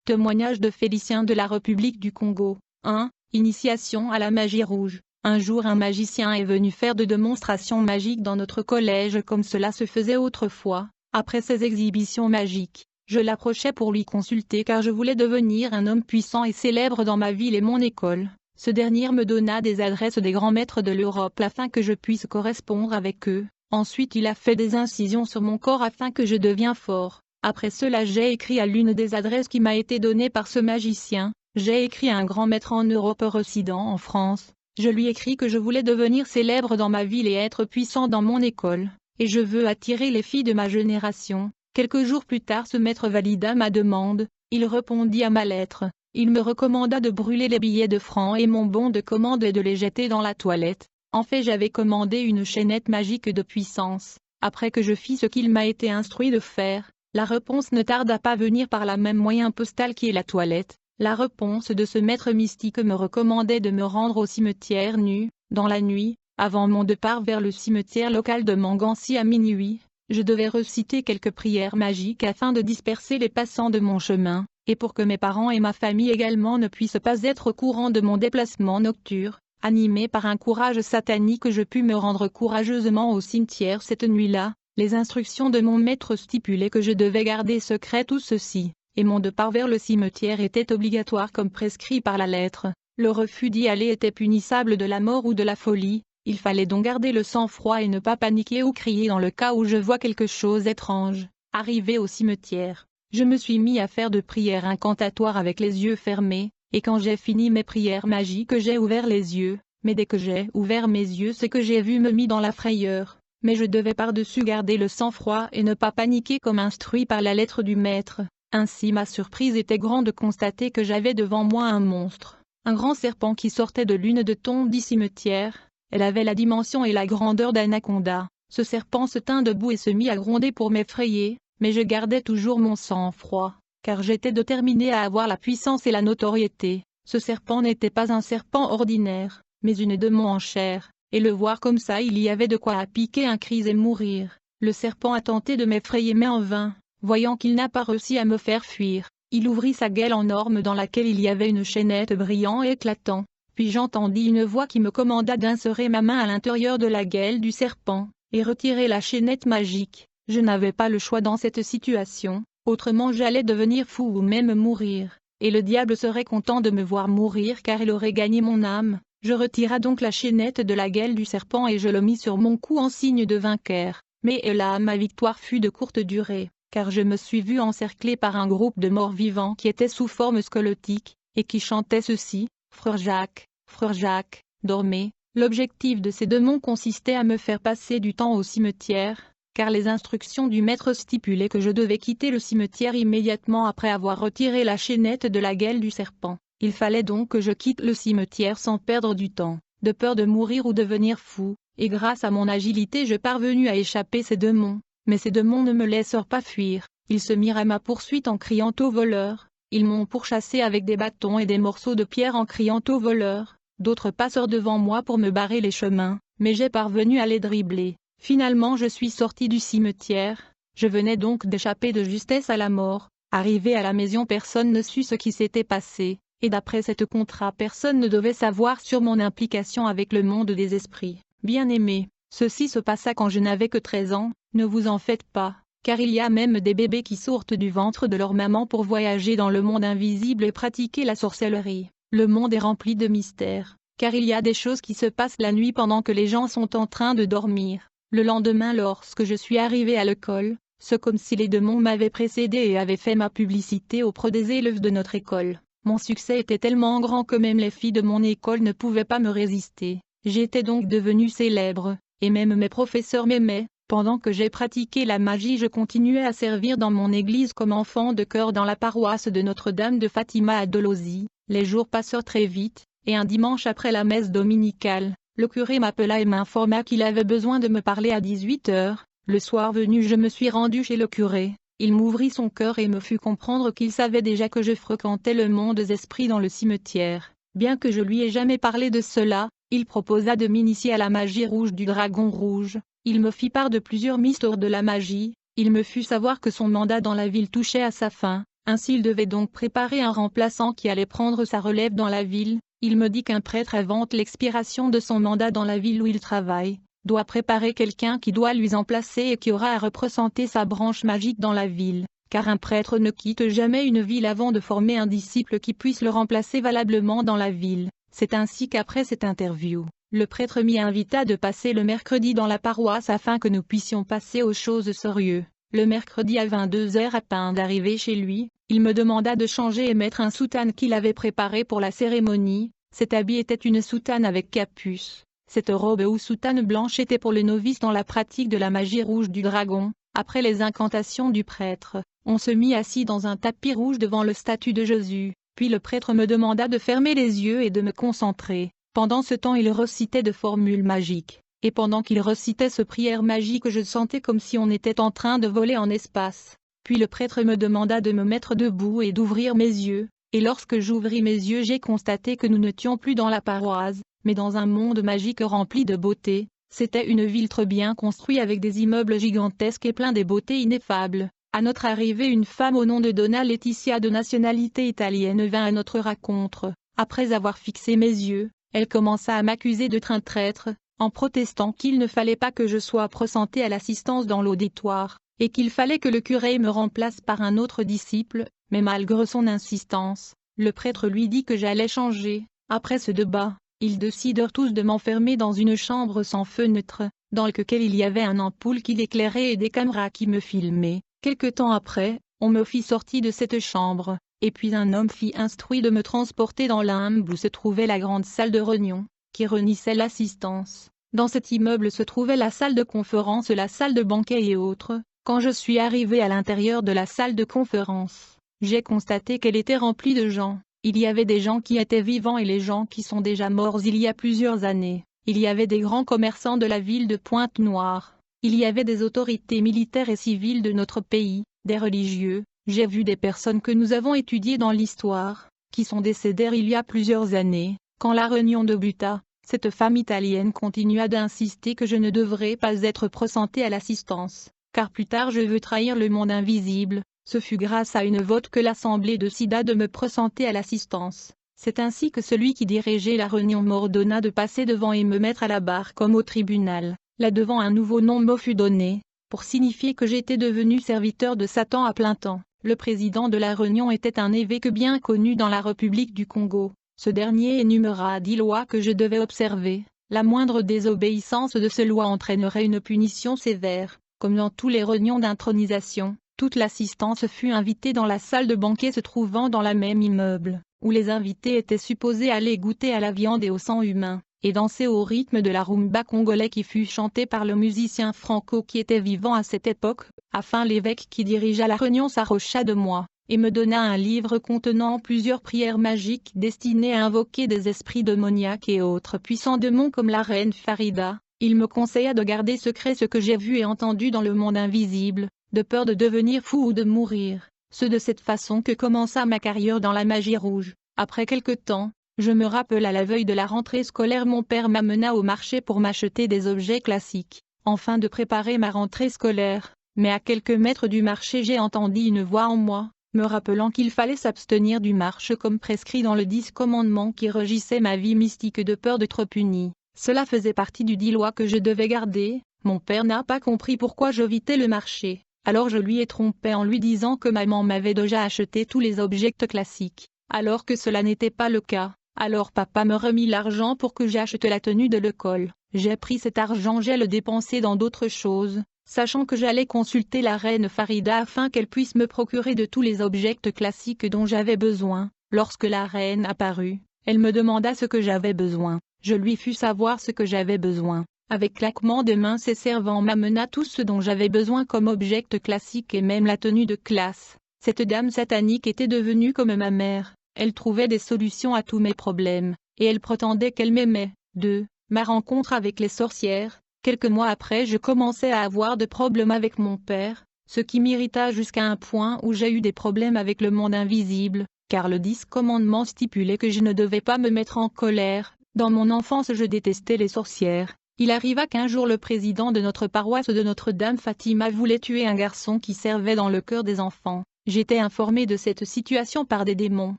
Témoignage de Félicien de la République du Congo. 1. Initiation à la magie rouge. Un jour un magicien est venu faire de démonstrations magiques dans notre collège comme cela se faisait autrefois. Après ces exhibitions magiques, je l'approchai pour lui consulter car je voulais devenir un homme puissant et célèbre dans ma ville et mon école. Ce dernier me donna des adresses des grands maîtres de l'Europe afin que je puisse correspondre avec eux. Ensuite il a fait des incisions sur mon corps afin que je devienne fort. Après cela j'ai écrit à l'une des adresses qui m'a été donnée par ce magicien. J'ai écrit à un grand maître en Europe résidant en France. Je lui écris que je voulais devenir célèbre dans ma ville et être puissant dans mon école. Et je veux attirer les filles de ma génération. Quelques jours plus tard ce maître valida ma demande. Il répondit à ma lettre. Il me recommanda de brûler les billets de francs et mon bon de commande et de les jeter dans la toilette. En fait j'avais commandé une chaînette magique de puissance. Après que je fis ce qu'il m'a été instruit de faire, la réponse ne tarda pas à venir par la même moyen postal qui est la toilette. La réponse de ce maître mystique me recommandait de me rendre au cimetière nu, dans la nuit, avant mon départ vers le cimetière local de Mangancy à minuit. Je devais reciter quelques prières magiques afin de disperser les passants de mon chemin, et pour que mes parents et ma famille également ne puissent pas être au courant de mon déplacement nocturne. Animé par un courage satanique je pus me rendre courageusement au cimetière cette nuit-là. Les instructions de mon maître stipulaient que je devais garder secret tout ceci, et mon départ vers le cimetière était obligatoire comme prescrit par la lettre. Le refus d'y aller était punissable de la mort ou de la folie. Il fallait donc garder le sang-froid et ne pas paniquer ou crier dans le cas où je vois quelque chose d'étrange. Arrivé au cimetière, je me suis mis à faire de prières incantatoires avec les yeux fermés, et quand j'ai fini mes prières magiques j'ai ouvert les yeux, mais dès que j'ai ouvert mes yeux ce que j'ai vu me mit dans la frayeur. Mais je devais par-dessus garder le sang-froid et ne pas paniquer comme instruit par la lettre du maître. Ainsi ma surprise était grande de constater que j'avais devant moi un monstre, un grand serpent qui sortait de l'une de tombes du cimetière. Elle avait la dimension et la grandeur d'un anaconda. Ce serpent se tint debout et se mit à gronder pour m'effrayer, mais je gardais toujours mon sang-froid, car j'étais déterminé à avoir la puissance et la notoriété. Ce serpent n'était pas un serpent ordinaire, mais une démon en chair. Et le voir comme ça il y avait de quoi à piquer un cri et mourir. Le serpent a tenté de m'effrayer mais en vain, voyant qu'il n'a pas réussi à me faire fuir, il ouvrit sa gueule en orme dans laquelle il y avait une chaînette brillant et éclatant, puis j'entendis une voix qui me commanda d'insérer ma main à l'intérieur de la gueule du serpent, et retirer la chaînette magique. Je n'avais pas le choix dans cette situation, autrement j'allais devenir fou ou même mourir, et le diable serait content de me voir mourir car il aurait gagné mon âme. Je retira donc la chaînette de la gueule du serpent et je le mis sur mon cou en signe de vainqueur. Mais là ma victoire fut de courte durée, car je me suis vu encerclé par un groupe de morts vivants qui étaient sous forme squelettique, et qui chantaient ceci: Frère Jacques, dormez. L'objectif de ces démons consistait à me faire passer du temps au cimetière, car les instructions du maître stipulaient que je devais quitter le cimetière immédiatement après avoir retiré la chaînette de la gueule du serpent. Il fallait donc que je quitte le cimetière sans perdre du temps, de peur de mourir ou devenir fou, et grâce à mon agilité je parvenus à échapper ces démons. Mais ces démons ne me laissèrent pas fuir, ils se mirent à ma poursuite en criant aux voleurs, ils m'ont pourchassé avec des bâtons et des morceaux de pierre en criant aux voleurs, d'autres passèrent devant moi pour me barrer les chemins, mais j'ai parvenu à les dribbler. Finalement je suis sorti du cimetière, je venais donc d'échapper de justesse à la mort. Arrivé à la maison personne ne sut ce qui s'était passé. Et d'après cette contrat personne ne devait savoir sur mon implication avec le monde des esprits. Bien-aimé, ceci se passa quand je n'avais que 13 ans, ne vous en faites pas, car il y a même des bébés qui sortent du ventre de leur maman pour voyager dans le monde invisible et pratiquer la sorcellerie. Le monde est rempli de mystères, car il y a des choses qui se passent la nuit pendant que les gens sont en train de dormir. Le lendemain lorsque je suis arrivé à l'école, c'est comme si les démons m'avaient précédé et avaient fait ma publicité auprès des élèves de notre école. Mon succès était tellement grand que même les filles de mon école ne pouvaient pas me résister. J'étais donc devenu célèbre, et même mes professeurs m'aimaient. Pendant que j'ai pratiqué la magie je continuais à servir dans mon église comme enfant de chœur dans la paroisse de Notre-Dame de Fatima à Dolosie. Les jours passèrent très vite, et un dimanche après la messe dominicale, le curé m'appela et m'informa qu'il avait besoin de me parler à 18 h. Le soir venu je me suis rendu chez le curé. Il m'ouvrit son cœur et me fit comprendre qu'il savait déjà que je fréquentais le monde des esprits dans le cimetière. Bien que je lui ai jamais parlé de cela, il proposa de m'initier à la magie rouge du dragon rouge. Il me fit part de plusieurs mystères de la magie. Il me fit savoir que son mandat dans la ville touchait à sa fin, Ainsi il devait donc préparer un remplaçant qui allait prendre sa relève dans la ville. Il me dit qu'un prêtre avant l'expiration de son mandat dans la ville où il travaille, doit préparer quelqu'un qui doit lui remplacer et qui aura à représenter sa branche magique dans la ville, car un prêtre ne quitte jamais une ville avant de former un disciple qui puisse le remplacer valablement dans la ville. C'est ainsi qu'après cette interview, le prêtre m'y invita de passer le mercredi dans la paroisse afin que nous puissions passer aux choses sérieuses. Le mercredi à 22h à peine d'arriver chez lui, il me demanda de changer et mettre un soutane qu'il avait préparé pour la cérémonie. Cet habit était une soutane avec capuce. Cette robe ou soutane blanche était pour le novice dans la pratique de la magie rouge du dragon. Après les incantations du prêtre, on se mit assis dans un tapis rouge devant le statut de Jésus. Puis le prêtre me demanda de fermer les yeux et de me concentrer. Pendant ce temps il recitait de formules magiques, et pendant qu'il recitait ce prière magique je sentais comme si on était en train de voler en espace. Puis le prêtre me demanda de me mettre debout et d'ouvrir mes yeux, et lorsque j'ouvris mes yeux j'ai constaté que nous n'étions plus dans la paroisse, mais dans un monde magique rempli de beauté. C'était une ville très bien construite avec des immeubles gigantesques et plein de beautés ineffables. À notre arrivée une femme au nom de Donna Laetitia de nationalité italienne vint à notre rencontre. Après avoir fixé mes yeux, elle commença à m'accuser d'être un traître, en protestant qu'il ne fallait pas que je sois présenté à l'assistance dans l'auditoire, et qu'il fallait que le curé me remplace par un autre disciple, mais malgré son insistance, le prêtre lui dit que j'allais changer. Après ce débat, ils décidèrent tous de m'enfermer dans une chambre sans fenêtre, dans laquelle il y avait une ampoule qui l'éclairait et des caméras qui me filmaient. Quelque temps après, on me fit sortir de cette chambre, et puis un homme fit instruit de me transporter dans l'immeuble où se trouvait la grande salle de réunion, qui réunissait l'assistance. Dans cet immeuble se trouvait la salle de conférence, la salle de banquet et autres. Quand je suis arrivé à l'intérieur de la salle de conférence, j'ai constaté qu'elle était remplie de gens. Il y avait des gens qui étaient vivants et les gens qui sont déjà morts il y a plusieurs années. Il y avait des grands commerçants de la ville de Pointe-Noire. Il y avait des autorités militaires et civiles de notre pays, des religieux. J'ai vu des personnes que nous avons étudiées dans l'histoire, qui sont décédées il y a plusieurs années. Quand la réunion débuta, cette femme italienne continua d'insister que je ne devrais pas être présentée à l'assistance, car plus tard je veux trahir le monde invisible. Ce fut grâce à une vote que l'Assemblée décida de me présenter à l'assistance. C'est ainsi que celui qui dirigeait la réunion m'ordonna de passer devant et me mettre à la barre comme au tribunal. Là-devant un nouveau nom me fut donné, pour signifier que j'étais devenu serviteur de Satan à plein temps. Le président de la réunion était un évêque bien connu dans la République du Congo. Ce dernier énuméra 10 lois que je devais observer. La moindre désobéissance de ces lois entraînerait une punition sévère. Comme dans tous les réunions d'intronisation, toute l'assistance fut invitée dans la salle de banquet se trouvant dans la même immeuble, où les invités étaient supposés aller goûter à la viande et au sang humain, et danser au rythme de la rumba congolais qui fut chantée par le musicien Franco qui était vivant à cette époque. Afin l'évêque qui dirigea la réunion s'approcha de moi, et me donna un livre contenant plusieurs prières magiques destinées à invoquer des esprits démoniaques et autres puissants démons comme la reine Farida. Il me conseilla de garder secret ce que j'ai vu et entendu dans le monde invisible, de peur de devenir fou ou de mourir. C'est de cette façon que commença ma carrière dans la magie rouge. Après quelque temps, je me rappelle à la veille de la rentrée scolaire mon père m'amena au marché pour m'acheter des objets classiques, afin de préparer ma rentrée scolaire. Mais à quelques mètres du marché j'ai entendu une voix en moi, me rappelant qu'il fallait s'abstenir du marche comme prescrit dans le 10 commandements qui regissaient ma vie mystique de peur d'être puni. Cela faisait partie du 10 lois que je devais garder. Mon père n'a pas compris pourquoi j'évitais le marché, alors je lui ai trompé en lui disant que maman m'avait déjà acheté tous les objets classiques, alors que cela n'était pas le cas. Alors papa me remit l'argent pour que j'achète la tenue de l'école. J'ai pris cet argent, j'ai le dépensé dans d'autres choses, sachant que j'allais consulter la reine Farida afin qu'elle puisse me procurer de tous les objets classiques dont j'avais besoin. Lorsque la reine apparut, elle me demanda ce que j'avais besoin. Je lui fus savoir ce que j'avais besoin. Avec claquement de mains ses servants m'amena tout ce dont j'avais besoin comme objet classique et même la tenue de classe. Cette dame satanique était devenue comme ma mère. Elle trouvait des solutions à tous mes problèmes, et elle prétendait qu'elle m'aimait. 2. Ma rencontre avec les sorcières. Quelques mois après je commençais à avoir de problèmes avec mon père, ce qui m'irrita jusqu'à un point où j'ai eu des problèmes avec le monde invisible, car le 10 commandement stipulait que je ne devais pas me mettre en colère. Dans mon enfance je détestais les sorcières. Il arriva qu'un jour le président de notre paroisse de Notre-Dame Fatima voulait tuer un garçon qui servait dans le chœur des enfants. J'étais informé de cette situation par des démons,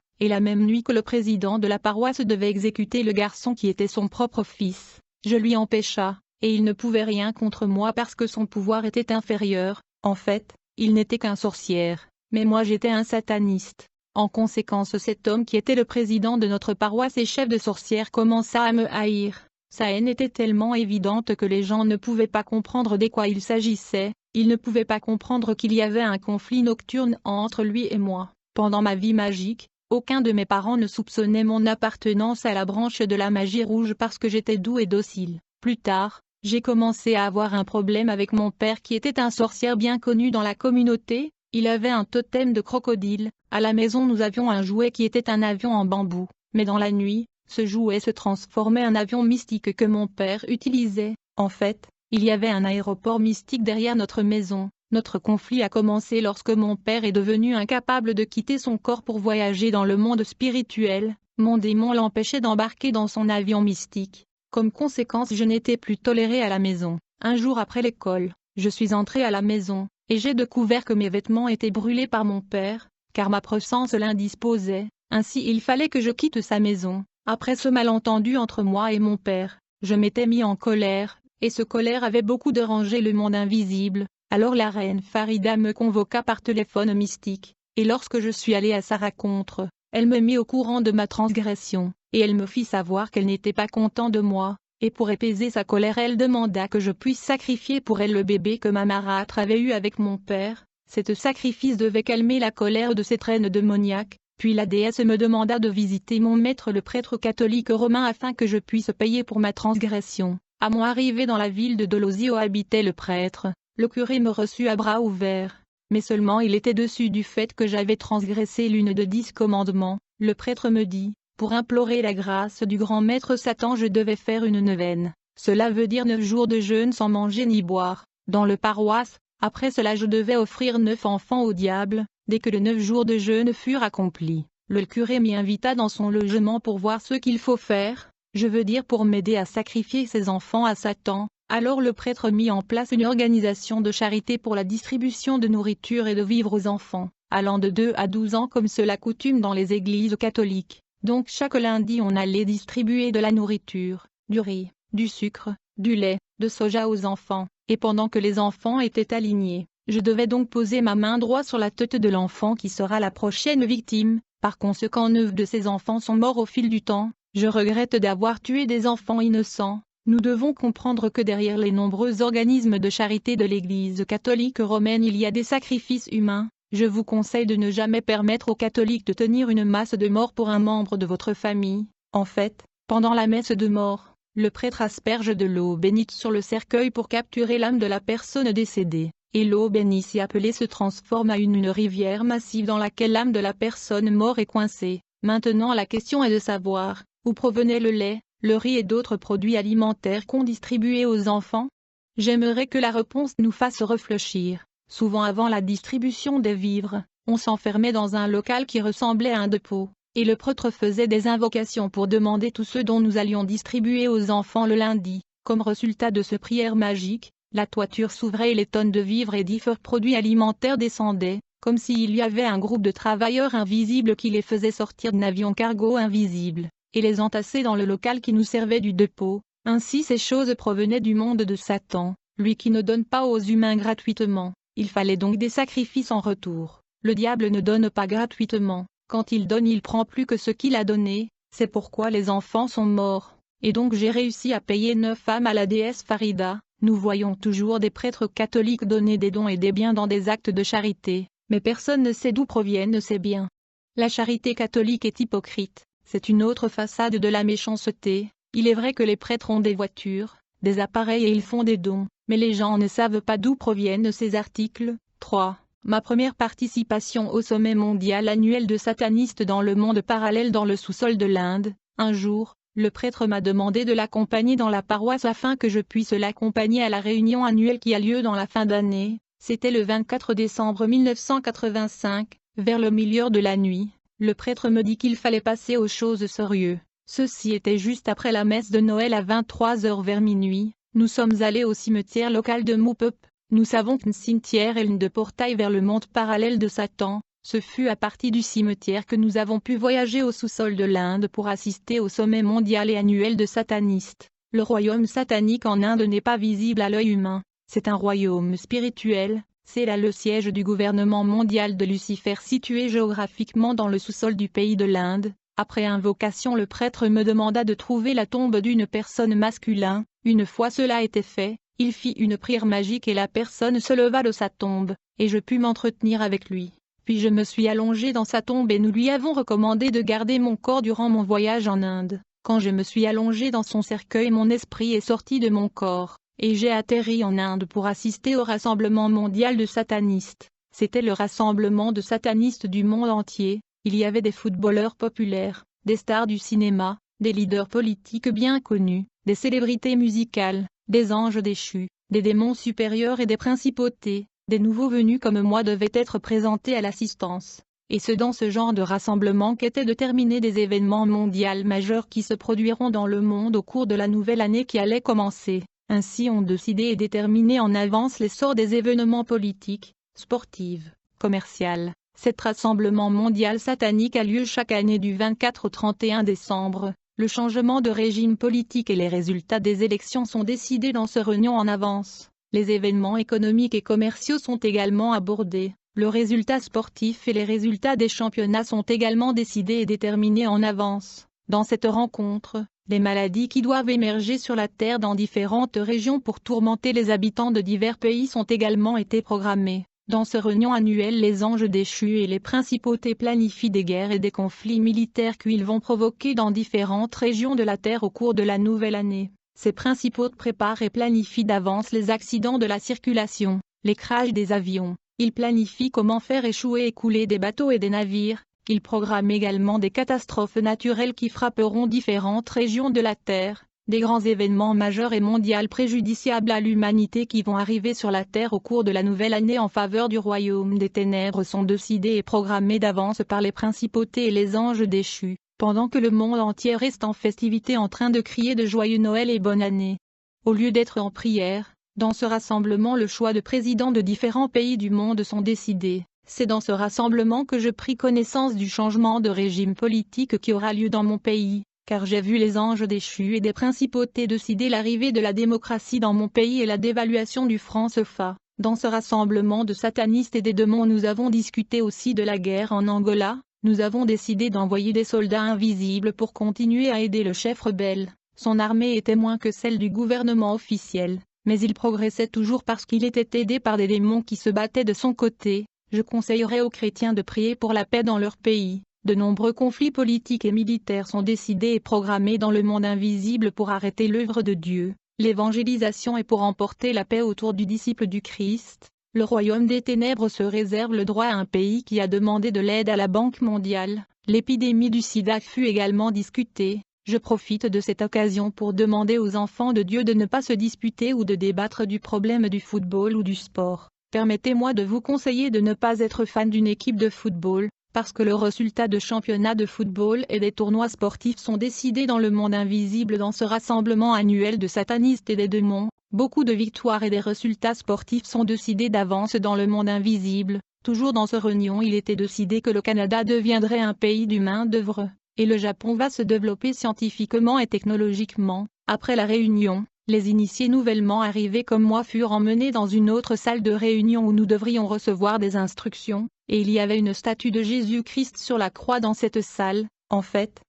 et la même nuit que le président de la paroisse devait exécuter le garçon qui était son propre fils, je lui empêcha, et il ne pouvait rien contre moi parce que son pouvoir était inférieur. En fait, il n'était qu'un sorcière, mais moi j'étais un sataniste. En conséquence, cet homme qui était le président de notre paroisse et chef de sorcières commença à me haïr. Sa haine était tellement évidente que les gens ne pouvaient pas comprendre de quoi il s'agissait, ils ne pouvaient pas comprendre qu'il y avait un conflit nocturne entre lui et moi. Pendant ma vie magique, aucun de mes parents ne soupçonnait mon appartenance à la branche de la magie rouge parce que j'étais doux et docile. Plus tard, j'ai commencé à avoir un problème avec mon père qui était un sorcier bien connu dans la communauté. Il avait un totem de crocodile. À la maison nous avions un jouet qui était un avion en bambou, mais dans la nuit, ce jouet se transformait en avion mystique que mon père utilisait. En fait, il y avait un aéroport mystique derrière notre maison. Notre conflit a commencé lorsque mon père est devenu incapable de quitter son corps pour voyager dans le monde spirituel. Mon démon l'empêchait d'embarquer dans son avion mystique. Comme conséquence, je n'étais plus tolérée à la maison. Un jour après l'école, je suis entrée à la maison, et j'ai découvert que mes vêtements étaient brûlés par mon père, car ma présence l'indisposait. Ainsi il fallait que je quitte sa maison. Après ce malentendu entre moi et mon père, je m'étais mis en colère, et ce colère avait beaucoup dérangé le monde invisible. Alors la reine Farida me convoqua par téléphone mystique, et lorsque je suis allée à sa rencontre, elle me mit au courant de ma transgression, et elle me fit savoir qu'elle n'était pas contente de moi, et pour apaiser sa colère elle demanda que je puisse sacrifier pour elle le bébé que ma marâtre avait eu avec mon père. Cet sacrifice devait calmer la colère de cette reine démoniaque. Puis la déesse me demanda de visiter mon maître le prêtre catholique romain afin que je puisse payer pour ma transgression. À mon arrivée dans la ville de Dolosio habitait le prêtre. Le curé me reçut à bras ouverts, mais seulement il était déçu du fait que j'avais transgressé l'une de 10 commandements. Le prêtre me dit, pour implorer la grâce du grand maître Satan je devais faire une neuvaine. Cela veut dire 9 jours de jeûne sans manger ni boire. Dans le paroisse, après cela je devais offrir 9 enfants au diable. Dès que les 9 jours de jeûne furent accomplis, le curé m'y invita dans son logement pour voir ce qu'il faut faire, je veux dire pour m'aider à sacrifier ses enfants à Satan. Alors le prêtre mit en place une organisation de charité pour la distribution de nourriture et de vivres aux enfants, allant de 2 à 12 ans comme cela coutume dans les églises catholiques. Donc chaque lundi on allait distribuer de la nourriture, du riz, du sucre, du lait, de soja aux enfants, et pendant que les enfants étaient alignés, je devais donc poser ma main droite sur la tête de l'enfant qui sera la prochaine victime. Par conséquent 9 de ces enfants sont morts au fil du temps. Je regrette d'avoir tué des enfants innocents. Nous devons comprendre que derrière les nombreux organismes de charité de l'Église catholique romaine il y a des sacrifices humains. Je vous conseille de ne jamais permettre aux catholiques de tenir une masse de mort pour un membre de votre famille. En fait, pendant la messe de mort, le prêtre asperge de l'eau bénite sur le cercueil pour capturer l'âme de la personne décédée. Et l'eau bénite si appelée se transforme à une rivière massive dans laquelle l'âme de la personne morte est coincée. Maintenant la question est de savoir, où provenait le lait, le riz et d'autres produits alimentaires qu'on distribuait aux enfants? J'aimerais que la réponse nous fasse réfléchir. Souvent avant la distribution des vivres, on s'enfermait dans un local qui ressemblait à un dépôt, et le prêtre faisait des invocations pour demander tout ce dont nous allions distribuer aux enfants le lundi. Comme résultat de ce prière magique, la toiture s'ouvrait et les tonnes de vivres et différents produits alimentaires descendaient, comme s'il y avait un groupe de travailleurs invisibles qui les faisait sortir d'un avion cargo invisible, et les entasser dans le local qui nous servait du dépôt. Ainsi ces choses provenaient du monde de Satan, lui qui ne donne pas aux humains gratuitement. Il fallait donc des sacrifices en retour. Le diable ne donne pas gratuitement. Quand il donne il prend plus que ce qu'il a donné, c'est pourquoi les enfants sont morts. Et donc j'ai réussi à payer 9 âmes à la déesse Farida. Nous voyons toujours des prêtres catholiques donner des dons et des biens dans des actes de charité, mais personne ne sait d'où proviennent ces biens. La charité catholique est hypocrite, c'est une autre façade de la méchanceté. Il est vrai que les prêtres ont des voitures, des appareils et ils font des dons, mais les gens ne savent pas d'où proviennent ces articles. 3. Ma première participation au sommet mondial annuel de satanistes dans le monde parallèle dans le sous-sol de l'Inde. Un jour, le prêtre m'a demandé de l'accompagner dans la paroisse afin que je puisse l'accompagner à la réunion annuelle qui a lieu dans la fin d'année. C'était le 24 décembre 1985, vers le milieu de la nuit. Le prêtre me dit qu'il fallait passer aux choses sérieuses. Ceci était juste après la messe de Noël à 23h vers minuit. Nous sommes allés au cimetière local de Moupep. Nous savons qu'un cimetière est l'une de portail vers le monde parallèle de Satan. Ce fut à partir du cimetière que nous avons pu voyager au sous-sol de l'Inde pour assister au sommet mondial et annuel de satanistes. Le royaume satanique en Inde n'est pas visible à l'œil humain, c'est un royaume spirituel, c'est là le siège du gouvernement mondial de Lucifer situé géographiquement dans le sous-sol du pays de l'Inde. Après invocation, le prêtre me demanda de trouver la tombe d'une personne masculine. Une fois cela était fait, il fit une prière magique et la personne se leva de sa tombe, et je pus m'entretenir avec lui. Puis je me suis allongé dans sa tombe et nous lui avons recommandé de garder mon corps durant mon voyage en Inde. Quand je me suis allongé dans son cercueil, mon esprit est sorti de mon corps, et j'ai atterri en Inde pour assister au rassemblement mondial de satanistes. C'était le rassemblement de satanistes du monde entier. Il y avait des footballeurs populaires, des stars du cinéma, des leaders politiques bien connus, des célébrités musicales, des anges déchus, des démons supérieurs et des principautés. Des nouveaux venus comme moi devaient être présentés à l'assistance. Et c'est dans ce genre de rassemblement qu'étaient déterminés des événements mondiaux majeurs qui se produiront dans le monde au cours de la nouvelle année qui allait commencer. Ainsi on décidé et déterminé en avance l'essor des événements politiques, sportifs, commerciaux. Cet rassemblement mondial satanique a lieu chaque année du 24 au 31 décembre. Le changement de régime politique et les résultats des élections sont décidés dans ce réunion en avance. Les événements économiques et commerciaux sont également abordés. Le résultat sportif et les résultats des championnats sont également décidés et déterminés en avance. Dans cette rencontre, les maladies qui doivent émerger sur la Terre dans différentes régions pour tourmenter les habitants de divers pays sont également été programmées. Dans ce réunion annuelle, les anges déchus et les principautés planifient des guerres et des conflits militaires qu'ils vont provoquer dans différentes régions de la Terre au cours de la nouvelle année. Ces principaux préparent et planifient d'avance les accidents de la circulation, les crashs des avions. Ils planifient comment faire échouer et couler des bateaux et des navires. Ils programment également des catastrophes naturelles qui frapperont différentes régions de la Terre, des grands événements majeurs et mondiaux préjudiciables à l'humanité qui vont arriver sur la Terre au cours de la nouvelle année en faveur du royaume des ténèbres sont décidés et programmés d'avance par les principautés et les anges déchus, pendant que le monde entier reste en festivité en train de crier de joyeux Noël et bonne année. Au lieu d'être en prière, dans ce rassemblement le choix de présidents de différents pays du monde sont décidés. C'est dans ce rassemblement que je pris connaissance du changement de régime politique qui aura lieu dans mon pays, car j'ai vu les anges déchus et des principautés décider l'arrivée de la démocratie dans mon pays et la dévaluation du franc CFA. Dans ce rassemblement de satanistes et des démons nous avons discuté aussi de la guerre en Angola. Nous avons décidé d'envoyer des soldats invisibles pour continuer à aider le chef rebelle. Son armée était moins que celle du gouvernement officiel, mais il progressait toujours parce qu'il était aidé par des démons qui se battaient de son côté. Je conseillerais aux chrétiens de prier pour la paix dans leur pays. De nombreux conflits politiques et militaires sont décidés et programmés dans le monde invisible pour arrêter l'œuvre de Dieu. L'évangélisation est pour emporter la paix autour du disciple du Christ. Le royaume des ténèbres se réserve le droit à un pays qui a demandé de l'aide à la Banque mondiale. L'épidémie du sida fut également discutée. Je profite de cette occasion pour demander aux enfants de Dieu de ne pas se disputer ou de débattre du problème du football ou du sport. Permettez-moi de vous conseiller de ne pas être fan d'une équipe de football, parce que le résultat de championnats de football et des tournois sportifs sont décidés dans le monde invisible dans ce rassemblement annuel de satanistes et des démons. Beaucoup de victoires et des résultats sportifs sont décidés d'avance dans le monde invisible. Toujours dans ce réunion, il était décidé que le Canada deviendrait un pays du main-d'œuvre, et le Japon va se développer scientifiquement et technologiquement. Après la réunion, les initiés nouvellement arrivés comme moi furent emmenés dans une autre salle de réunion où nous devrions recevoir des instructions, et il y avait une statue de Jésus-Christ sur la croix dans cette salle. En fait,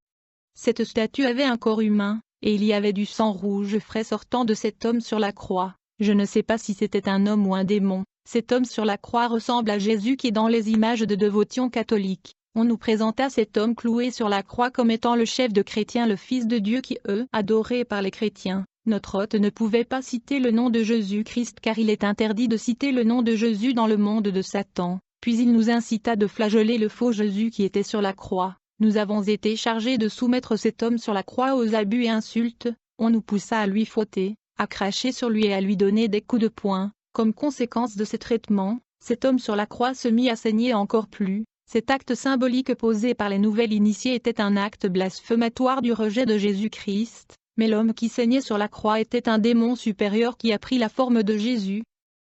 cette statue avait un corps humain, et il y avait du sang rouge frais sortant de cet homme sur la croix. Je ne sais pas si c'était un homme ou un démon. Cet homme sur la croix ressemble à Jésus qui est dans les images de dévotion catholique. On nous présenta cet homme cloué sur la croix comme étant le chef de chrétiens, le Fils de Dieu qui est adoré par les chrétiens. Notre hôte ne pouvait pas citer le nom de Jésus-Christ car il est interdit de citer le nom de Jésus dans le monde de Satan. Puis il nous incita de flageller le faux Jésus qui était sur la croix. Nous avons été chargés de soumettre cet homme sur la croix aux abus et insultes. On nous poussa à lui fouetter, à cracher sur lui et à lui donner des coups de poing. Comme conséquence de ces traitements, cet homme sur la croix se mit à saigner encore plus. Cet acte symbolique posé par les nouvelles initiés était un acte blasphématoire du rejet de Jésus-Christ, mais l'homme qui saignait sur la croix était un démon supérieur qui a pris la forme de Jésus.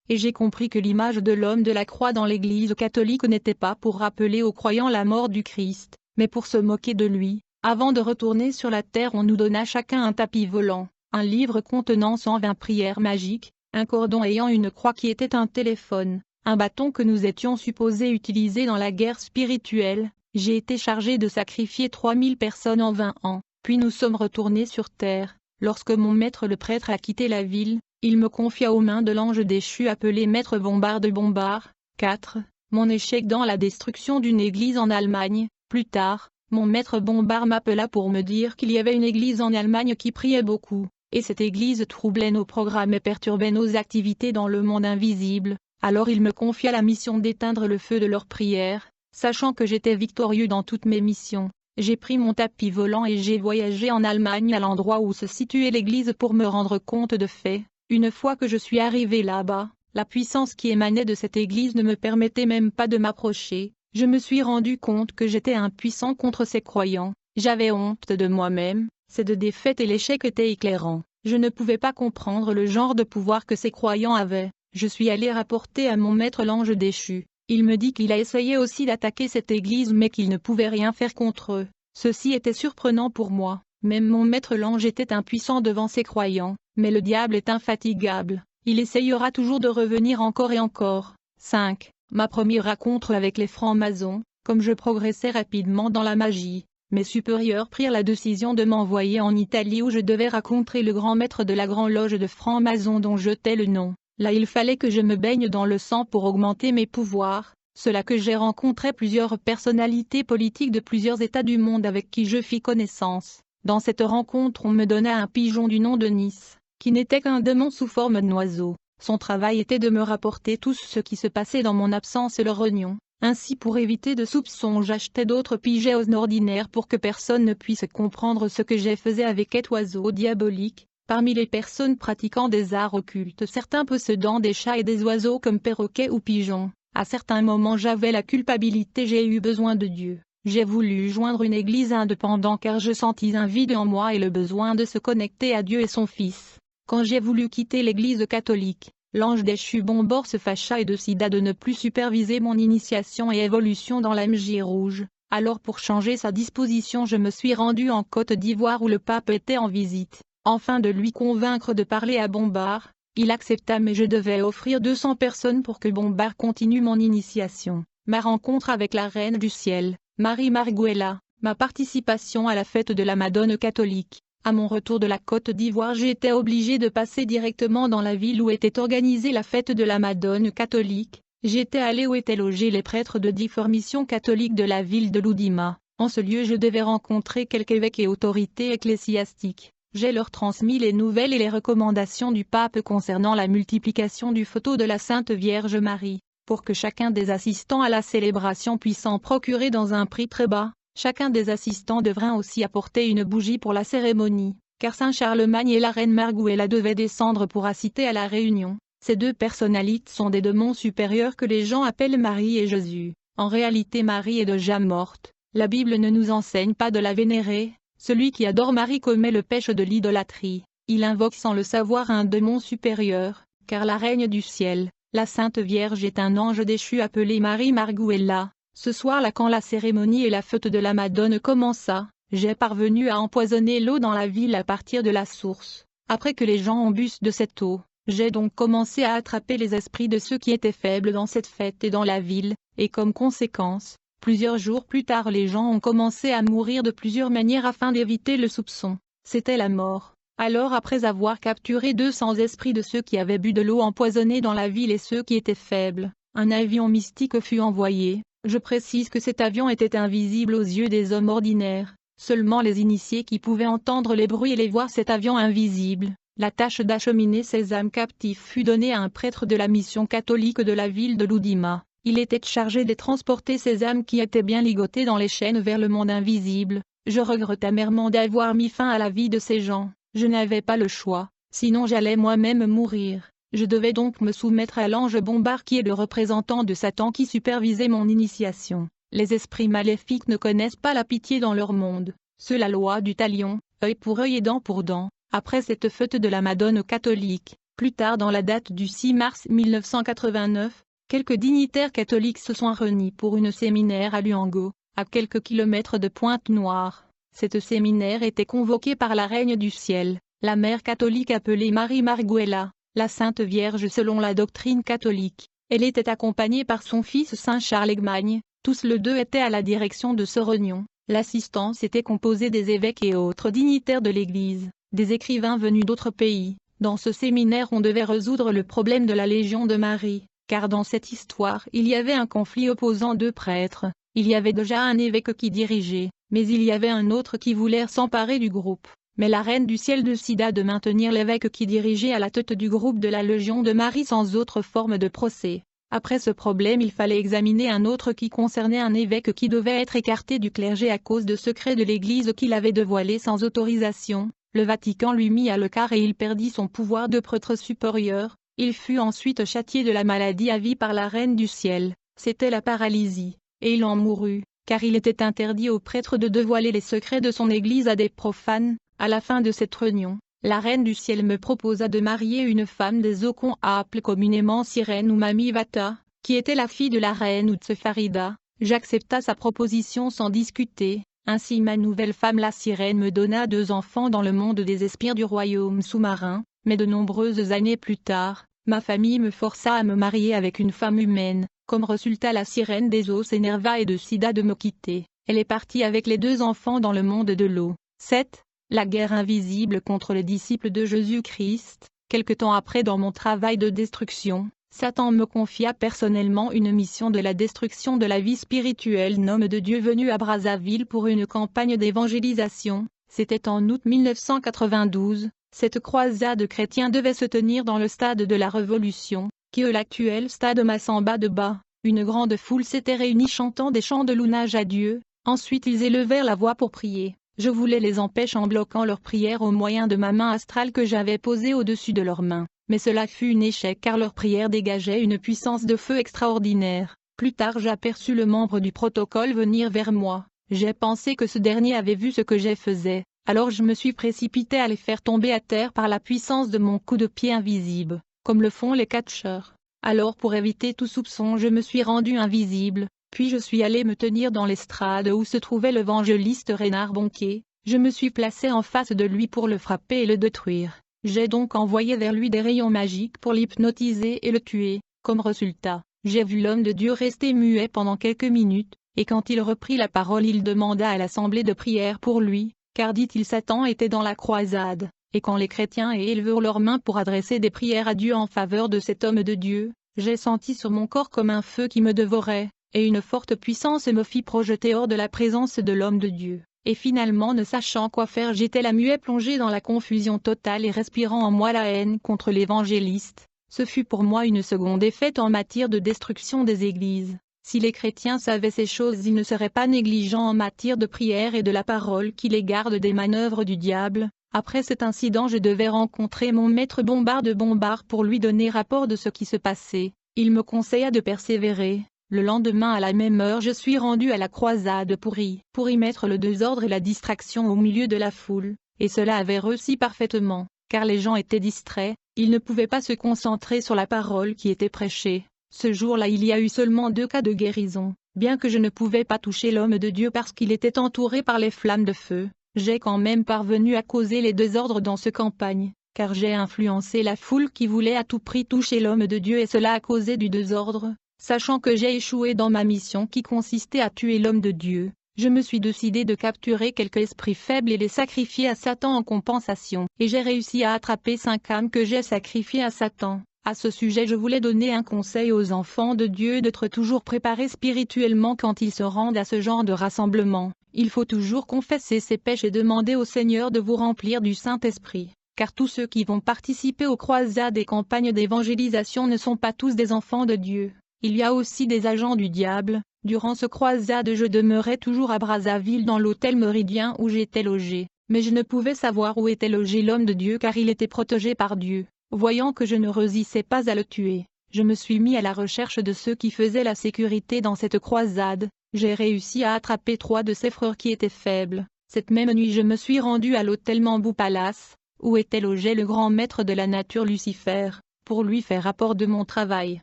et j'ai compris que l'image de l'homme de la croix dans l'Église catholique n'était pas pour rappeler aux croyants la mort du Christ, mais pour se moquer de lui. Avant de retourner sur la terre, on nous donna chacun un tapis volant, un livre contenant 120 prières magiques, un cordon ayant une croix qui était un téléphone, un bâton que nous étions supposés utiliser dans la guerre spirituelle. J'ai été chargé de sacrifier 3000 personnes en 20 ans, puis nous sommes retournés sur terre. Lorsque mon maître le prêtre a quitté la ville, il me confia aux mains de l'ange déchu appelé Maître Bombard de Bombard. 4. Mon échec dans la destruction d'une église en Allemagne. Plus tard, mon maître Bombard m'appela pour me dire qu'il y avait une église en Allemagne qui priait beaucoup, et cette église troublait nos programmes et perturbait nos activités dans le monde invisible. Alors il me confia la mission d'éteindre le feu de leurs prières, sachant que j'étais victorieux dans toutes mes missions. J'ai pris mon tapis volant et j'ai voyagé en Allemagne à l'endroit où se situait l'église pour me rendre compte de faits. Une fois que je suis arrivé là-bas, la puissance qui émanait de cette église ne me permettait même pas de m'approcher. Je me suis rendu compte que j'étais impuissant contre ces croyants. J'avais honte de moi-même, cette défaite et l'échec étaient éclairants. Je ne pouvais pas comprendre le genre de pouvoir que ces croyants avaient. Je suis allé rapporter à mon maître l'ange déchu. Il me dit qu'il a essayé aussi d'attaquer cette église mais qu'il ne pouvait rien faire contre eux. Ceci était surprenant pour moi. Même mon maître l'ange était impuissant devant ses croyants, mais le diable est infatigable. Il essayera toujours de revenir encore et encore. 5. Ma première rencontre avec les francs-maçons. Comme je progressais rapidement dans la magie, mes supérieurs prirent la décision de m'envoyer en Italie où je devais rencontrer le grand maître de la grande loge de francs-maçons dont je tais le nom. Là il fallait que je me baigne dans le sang pour augmenter mes pouvoirs. C'est là que j'ai rencontré plusieurs personnalités politiques de plusieurs États du monde avec qui je fis connaissance. Dans cette rencontre on me donna un pigeon du nom de Nice, qui n'était qu'un démon sous forme d'oiseau. Son travail était de me rapporter tout ce qui se passait dans mon absence et le rognon. Ainsi pour éviter de soupçons j'achetais d'autres pigeons ordinaires pour que personne ne puisse comprendre ce que j'ai faisais avec cet oiseau diabolique. Parmi les personnes pratiquant des arts occultes, certains possédant des chats et des oiseaux comme perroquets ou pigeons. À certains moments j'avais la culpabilité, j'ai eu besoin de Dieu. J'ai voulu joindre une église indépendante car je sentis un vide en moi et le besoin de se connecter à Dieu et son Fils. Quand j'ai voulu quitter l'église catholique, l'ange déchu Bombard se fâcha et décida de ne plus superviser mon initiation et évolution dans la magie rouge. Alors pour changer sa disposition je me suis rendu en Côte d'Ivoire où le pape était en visite. Afin de lui convaincre de parler à Bombard, il accepta mais je devais offrir 200 personnes pour que Bombard continue mon initiation. Ma rencontre avec la Reine du Ciel, Marie Marguela, ma participation à la fête de la Madone catholique. À mon retour de la Côte d'Ivoire j'ai été obligé de passer directement dans la ville où était organisée la fête de la Madone catholique. J'étais allé où étaient logés les prêtres de différentes missions catholiques de la ville de Loudima. En ce lieu je devais rencontrer quelques évêques et autorités ecclésiastiques. J'ai leur transmis les nouvelles et les recommandations du pape concernant la multiplication du photo de la Sainte Vierge Marie, pour que chacun des assistants à la célébration puisse en procurer dans un prix très bas. Chacun des assistants devrait aussi apporter une bougie pour la cérémonie, car Saint Charlemagne et la reine Marguela devaient descendre pour assister à la réunion. Ces deux personnalités sont des démons supérieurs que les gens appellent Marie et Jésus. En réalité Marie est déjà morte. La Bible ne nous enseigne pas de la vénérer. Celui qui adore Marie commet le péché de l'idolâtrie. Il invoque sans le savoir un démon supérieur, car la Reine du Ciel, la Sainte Vierge est un ange déchu appelé Marie Marguela. Ce soir-là quand la cérémonie et la fête de la Madone commença, j'ai parvenu à empoisonner l'eau dans la ville à partir de la source. Après que les gens ont bu de cette eau, j'ai donc commencé à attraper les esprits de ceux qui étaient faibles dans cette fête et dans la ville, et comme conséquence, plusieurs jours plus tard les gens ont commencé à mourir de plusieurs manières afin d'éviter le soupçon. C'était la mort. Alors après avoir capturé 200 esprits de ceux qui avaient bu de l'eau empoisonnée dans la ville et ceux qui étaient faibles, un avion mystique fut envoyé. Je précise que cet avion était invisible aux yeux des hommes ordinaires. Seulement les initiés qui pouvaient entendre les bruits et les voir cet avion invisible. La tâche d'acheminer ces âmes captives fut donnée à un prêtre de la mission catholique de la ville de Loudima. Il était chargé de transporter ces âmes qui étaient bien ligotées dans les chaînes vers le monde invisible. Je regrette amèrement d'avoir mis fin à la vie de ces gens. Je n'avais pas le choix, sinon j'allais moi-même mourir. Je devais donc me soumettre à l'ange Bombard qui est le représentant de Satan qui supervisait mon initiation. Les esprits maléfiques ne connaissent pas la pitié dans leur monde. C'est la loi du talion, œil pour œil et dent pour dent. Après cette fête de la Madone catholique, Plus tard dans la date du 6 mars 1989, quelques dignitaires catholiques se sont réunis pour une séminaire à Luango, à quelques kilomètres de Pointe-Noire. Cette séminaire était convoquée par la Reine du Ciel, la mère catholique appelée Marie Marguela, la Sainte Vierge selon la doctrine catholique. Elle était accompagnée par son fils Saint Charlemagne, tous les deux étaient à la direction de ce réunion. L'assistance était composée des évêques et autres dignitaires de l'Église, des écrivains venus d'autres pays. Dans ce séminaire on devait résoudre le problème de la Légion de Marie, car dans cette histoire il y avait un conflit opposant deux prêtres. Il y avait déjà un évêque qui dirigeait, mais il y avait un autre qui voulait s'emparer du groupe. Mais la Reine du Ciel décida de maintenir l'évêque qui dirigeait à la tête du groupe de la Légion de Marie sans autre forme de procès. Après ce problème il fallait examiner un autre qui concernait un évêque qui devait être écarté du clergé à cause de secrets de l'Église qu'il avait dévoilés sans autorisation. Le Vatican lui mit à l'écart et il perdit son pouvoir de prêtre supérieur. Il fut ensuite châtié de la maladie à vie par la Reine du Ciel, c'était la paralysie, et il en mourut, car il était interdit aux prêtres de dévoiler les secrets de son Église à des profanes. À la fin de cette réunion, la Reine du Ciel me proposa de marier une femme des Ocons appelée communément Sirène ou Mami Vata, qui était la fille de la reine Utsefarida. J'accepta sa proposition sans discuter. Ainsi ma nouvelle femme la Sirène me donna 2 enfants dans le monde des esprits du royaume sous-marin, mais de nombreuses années plus tard, ma famille me força à me marier avec une femme humaine. Comme résultat la Sirène des eaux s'énerva et décida de me quitter. Elle est partie avec les 2 enfants dans le monde de l'eau. 7. La guerre invisible contre les disciples de Jésus-Christ. Quelque temps après dans mon travail de destruction, Satan me confia personnellement une mission de la destruction de la vie spirituelle d'homme de Dieu venu à Brazzaville pour une campagne d'évangélisation. C'était en août 1992. Cette croisade chrétienne devait se tenir dans le stade de la Révolution, qui est l'actuel stade Massamba de Bas. Une grande foule s'était réunie chantant des chants de louange à Dieu. Ensuite ils élevèrent la voix pour prier. Je voulais les empêcher en bloquant leur prière au moyen de ma main astrale que j'avais posée au-dessus de leurs mains. Mais cela fut un échec car leur prière dégageait une puissance de feu extraordinaire. Plus tard j'aperçus le membre du protocole venir vers moi. J'ai pensé que ce dernier avait vu ce que j'ai faisais. Alors je me suis précipité à les faire tomber à terre par la puissance de mon coup de pied invisible, comme le font les catcheurs. Alors pour éviter tout soupçon je me suis rendu invisible. Puis je suis allé me tenir dans l'estrade où se trouvait l'évangéliste Reinhard Bonnke. Je me suis placé en face de lui pour le frapper et le détruire. J'ai donc envoyé vers lui des rayons magiques pour l'hypnotiser et le tuer. Comme résultat, j'ai vu l'homme de Dieu rester muet pendant quelques minutes, et quand il reprit la parole il demanda à l'assemblée de prière pour lui, car dit-il Satan était dans la croisade, et quand les chrétiens élevèrent leurs mains pour adresser des prières à Dieu en faveur de cet homme de Dieu, j'ai senti sur mon corps comme un feu qui me dévorait. Et une forte puissance me fit projeter hors de la présence de l'homme de Dieu. Et finalement ne sachant quoi faire j'étais la muet plongée dans la confusion totale et respirant en moi la haine contre l'évangéliste. Ce fut pour moi une seconde défaite en matière de destruction des églises. Si les chrétiens savaient ces choses ils ne seraient pas négligents en matière de prière et de la parole qui les garde des manœuvres du diable. Après cet incident je devais rencontrer mon maître Bombard de Bombard pour lui donner rapport de ce qui se passait. Il me conseilla de persévérer. Le lendemain à la même heure je suis rendu à la croisade pour y mettre le désordre et la distraction au milieu de la foule, et cela avait réussi parfaitement, car les gens étaient distraits, ils ne pouvaient pas se concentrer sur la parole qui était prêchée. Ce jour-là il y a eu seulement 2 cas de guérison, bien que je ne pouvais pas toucher l'homme de Dieu parce qu'il était entouré par les flammes de feu, j'ai quand même parvenu à causer les désordres dans ce campagne, car j'ai influencé la foule qui voulait à tout prix toucher l'homme de Dieu et cela a causé du désordre. Sachant que j'ai échoué dans ma mission qui consistait à tuer l'homme de Dieu, je me suis décidé de capturer quelques esprits faibles et les sacrifier à Satan en compensation. Et j'ai réussi à attraper 5 âmes que j'ai sacrifiées à Satan. À ce sujet je voulais donner un conseil aux enfants de Dieu d'être toujours préparés spirituellement quand ils se rendent à ce genre de rassemblement. Il faut toujours confesser ses péchés et demander au Seigneur de vous remplir du Saint-Esprit. Car tous ceux qui vont participer aux croisades et campagnes d'évangélisation ne sont pas tous des enfants de Dieu. Il y a aussi des agents du diable. Durant ce croisade je demeurais toujours à Brazzaville dans l'hôtel Méridien où j'étais logé, mais je ne pouvais savoir où était logé l'homme de Dieu car il était protégé par Dieu. Voyant que je ne résistais pas à le tuer, je me suis mis à la recherche de ceux qui faisaient la sécurité dans cette croisade. J'ai réussi à attraper 3 de ses frères qui étaient faibles. Cette même nuit je me suis rendu à l'hôtel Mambou Palace. Où était logé le grand maître de la nature Lucifer, pour lui faire rapport de mon travail.